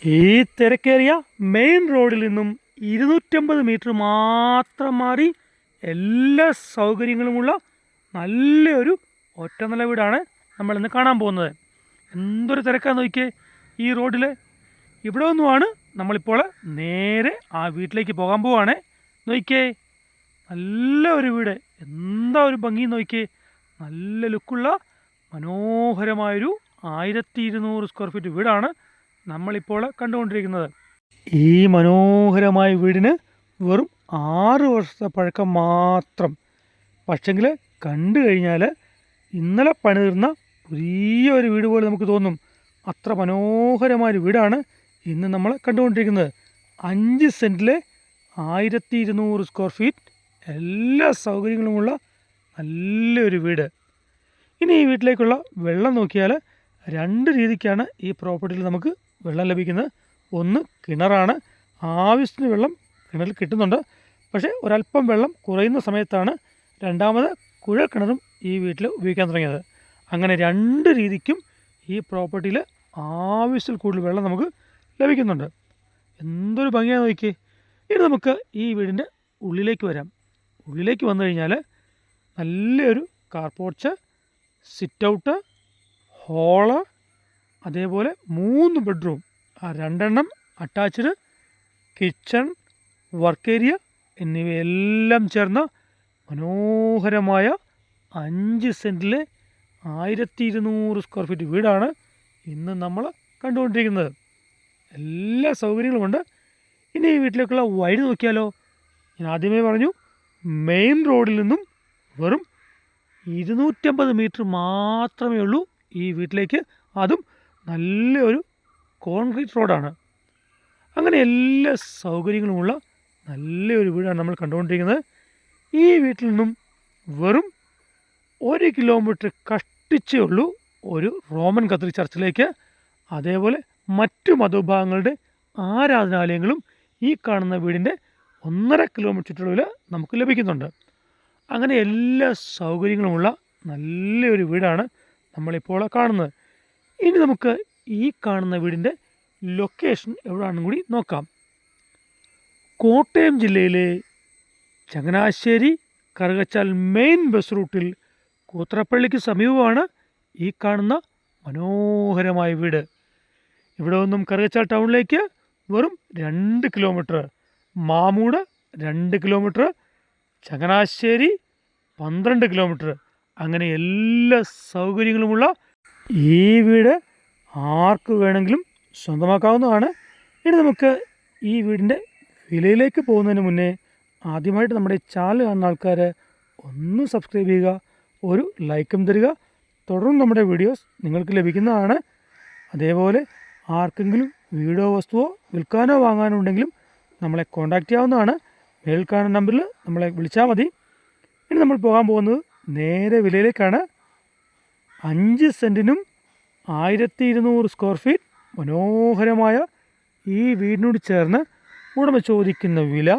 ഈ തിരക്കേറിയ മെയിൻ റോഡിൽ നിന്നും 250 മീറ്റർ മാത്രം മാറി എല്ലാ സൗകര്യങ്ങളുമുള്ള നല്ലൊരു ഒറ്റനില വീടാണ് നമ്മളിന്ന് കാണാൻ പോകുന്നത്. എന്തൊരു തിരക്കാന്ന് നോക്കിയേ ഈ റോഡിൽ. ഇവിടെ ഒന്നുമാണ് നമ്മളിപ്പോൾ നേരെ ആ വീട്ടിലേക്ക് പോകാൻ പോവാണ്. നോക്കിയേ, നല്ല ഒരു വീട്, എന്താ ഒരു ഭംഗി നോക്കിയേ. നല്ല ലുക്കുള്ള മനോഹരമായൊരു 1200 സ്ക്വയർ ഫീറ്റ് വീടാണ് നമ്മളിപ്പോൾ കണ്ടുകൊണ്ടിരിക്കുന്നത്. ഈ മനോഹരമായ വീടിന് വെറും 6 വർഷത്തെ പഴക്കം മാത്രം. പക്ഷെങ്കിൽ കണ്ടു കഴിഞ്ഞാൽ ഇന്നലെ പണിതീർന്ന പുതിയൊരു വീട് പോലെ നമുക്ക് തോന്നും. അത്ര മനോഹരമായൊരു വീടാണ് ഇന്ന് നമ്മൾ കണ്ടുകൊണ്ടിരിക്കുന്നത്. 5 സെൻറ്റിലെ 1200 സ്ക്വയർ ഫീറ്റ് എല്ലാ സൗകര്യങ്ങളുമുള്ള നല്ലൊരു വീട്. ഇനി ഈ വീട്ടിലേക്കുള്ള വെള്ളം നോക്കിയാൽ 2 രീതിക്കാണ് ഈ പ്രോപ്പർട്ടിയിൽ നമുക്ക് വെള്ളം ലഭിക്കുന്നത്. ഒന്ന് കിണറാണ്, ആവശ്യത്തിന് വെള്ളം കിണറിൽ കിട്ടുന്നുണ്ട്. പക്ഷേ ഒരല്പം വെള്ളം കുറയുന്ന സമയത്താണ് രണ്ടാമത് കുഴൽ കിണറും ഈ വീട്ടിൽ ഉപയോഗിക്കാൻ തുടങ്ങിയത്. അങ്ങനെ 2 രീതിക്കും ഈ പ്രോപ്പർട്ടിയിൽ ആവശ്യത്തിൽ കൂടുതൽ വെള്ളം നമുക്ക് ലഭിക്കുന്നുണ്ട്. എന്തൊരു ഭംഗിയാണ് നോക്കിയേ. ഇനി നമുക്ക് ഈ വീടിൻ്റെ ഉള്ളിലേക്ക് വരാം. ഉള്ളിലേക്ക് വന്നു കഴിഞ്ഞാൽ നല്ലൊരു car porch, sit out, hall, അതേപോലെ 3 bedroom, 2 attached, kitchen, work area എന്നിവയെല്ലാം ചേർന്ന മനോഹരമായ 5 സെൻറ്റിലെ 1200 സ്ക്വയർ ഫീറ്റ് വീടാണ് ഇന്ന് നമ്മൾ കണ്ടുകൊണ്ടിരിക്കുന്നത്. എല്ലാ സൗകര്യങ്ങളുമുണ്ട്. ഇനി ഈ വീട്ടിലേക്കുള്ള വഴി നോക്കിയാലോ. ഞാൻ ആദ്യമേ പറഞ്ഞു, മെയിൻ റോഡിൽ നിന്നും വെറും 250 മീറ്റർ മാത്രമേ ഉള്ളൂ ഈ വീട്ടിലേക്ക്. അതും നല്ലൊരു കോൺക്രീറ്റ് റോഡാണ്. അങ്ങനെ എല്ലാ സൗകര്യങ്ങളുമുള്ള നല്ലൊരു വീടാണ് നമ്മൾ കണ്ടുകൊണ്ടിരിക്കുന്നത്. ഈ വീട്ടിൽ നിന്നും വെറും 1 കിലോമീറ്റർ കഷ്ടിച്ചേ ഉള്ളൂ ഒരു റോമൻ കത്തീഡ്രൽ ചർച്ചിലേക്ക്. അതേപോലെ മറ്റു മതവിഭാഗങ്ങളുടെ ആരാധനാലയങ്ങളും ഈ കാണുന്ന വീടിൻ്റെ 1.5 കിലോമീറ്റർ ചുറ്റളവിൽ നമുക്ക് ലഭിക്കുന്നുണ്ട്. അങ്ങനെ എല്ലാ സൗകര്യങ്ങളുമുള്ള നല്ലൊരു വീടാണ് നമ്മളിപ്പോൾ കാണുന്നത്. ഇനി നമുക്ക് ഈ കാണുന്ന വീടിൻ്റെ ലൊക്കേഷൻ എവിടെയാണെന്നും കൂടി നോക്കാം. കോട്ടയം ജില്ലയിലെ ചങ്ങനാശ്ശേരി കറുകച്ചാൽ മെയിൻ ബസ് റൂട്ടിൽ കൂത്രപ്പള്ളിക്ക് സമീപമാണ് ഈ കാണുന്ന മനോഹരമായ വീട്. ഇവിടെ നിന്നും കറുകച്ചാൽ ടൗണിലേക്ക് വെറും 2 kilometre, Mamood 2 kilometre, Changanassery 12 kilometre. അങ്ങനെ എല്ലാ സൗകര്യങ്ങളുമുള്ള ഈ വീട് ആർക്ക് വേണമെങ്കിലും സ്വന്തമാക്കാവുന്നതാണ്. ഇനി നമുക്ക് ഈ വീടിൻ്റെ വിലയിലേക്ക് പോകുന്നതിന് മുന്നേ ആദ്യമായിട്ട് നമ്മുടെ ചാനൽ കാണുന്ന ആൾക്കാർ ഒന്ന് സബ്സ്ക്രൈബ് ചെയ്യുക, ഒരു ലൈക്കും തരിക. തുടർന്ന് നമ്മുടെ വീഡിയോസ് നിങ്ങൾക്ക് ലഭിക്കുന്നതാണ്. അതേപോലെ ആർക്കെങ്കിലും വീടോ വസ്തുവോ വിൽക്കാനോ വാങ്ങാനോ ഉണ്ടെങ്കിലും നമ്മളെ കോൺടാക്റ്റ് ചെയ്യാവുന്നതാണ്. മേൽ കാണുന്ന നമ്പറിൽ നമ്മളെ വിളിച്ചാൽ മതി. ഇനി നമ്മൾ പോകാൻ പോകുന്നത് നേരെ വിലയിലേക്കാണ്. 5 സെൻറ്റിനും 1200 സ്ക്വയർ ഫീറ്റ് മനോഹരമായ ഈ വീടിനോട് ചേർന്ന് ഉടമ ചോദിക്കുന്ന വില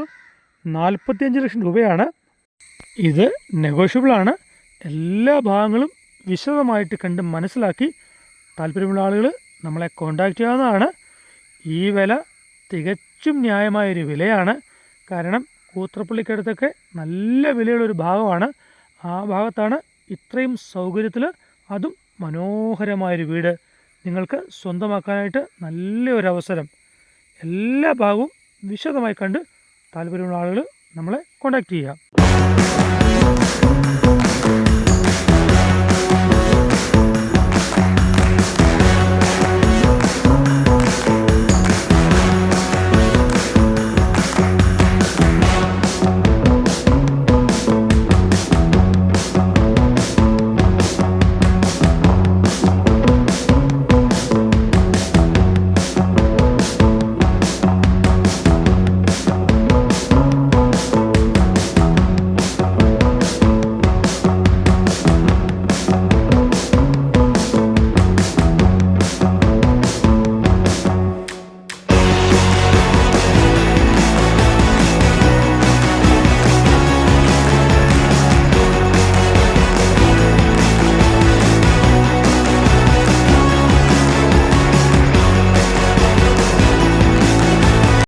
45 ലക്ഷം രൂപയാണ്. ഇത് നെഗോഷ്യബിളാണ്. എല്ലാ ഭാഗങ്ങളും വിശദമായിട്ട് കണ്ട് മനസ്സിലാക്കി താല്പര്യമുള്ള ആളുകൾ നമ്മളെ കോൺടാക്റ്റ് ചെയ്യാവുന്നതാണ്. ഈ വില തികച്ചും ന്യായമായൊരു വിലയാണ്. കാരണം കൂത്രപ്പള്ളിക്കടുത്തൊക്കെ നല്ല വിലയുള്ളൊരു ഭാഗമാണ്. ആ ഭാഗത്താണ് ഇത്രയും സൗകര്യത്തിൽ, അതും മനോഹരമായൊരു വീട് നിങ്ങൾക്ക് സ്വന്തമാക്കാനായിട്ട് നല്ലൊരവസരം. എല്ലാ ഭാഗവും വിശദമായി കണ്ട് താല്പര്യമുള്ള ആളുകൾ നമ്മളെ കോൺടാക്റ്റ് ചെയ്യുക.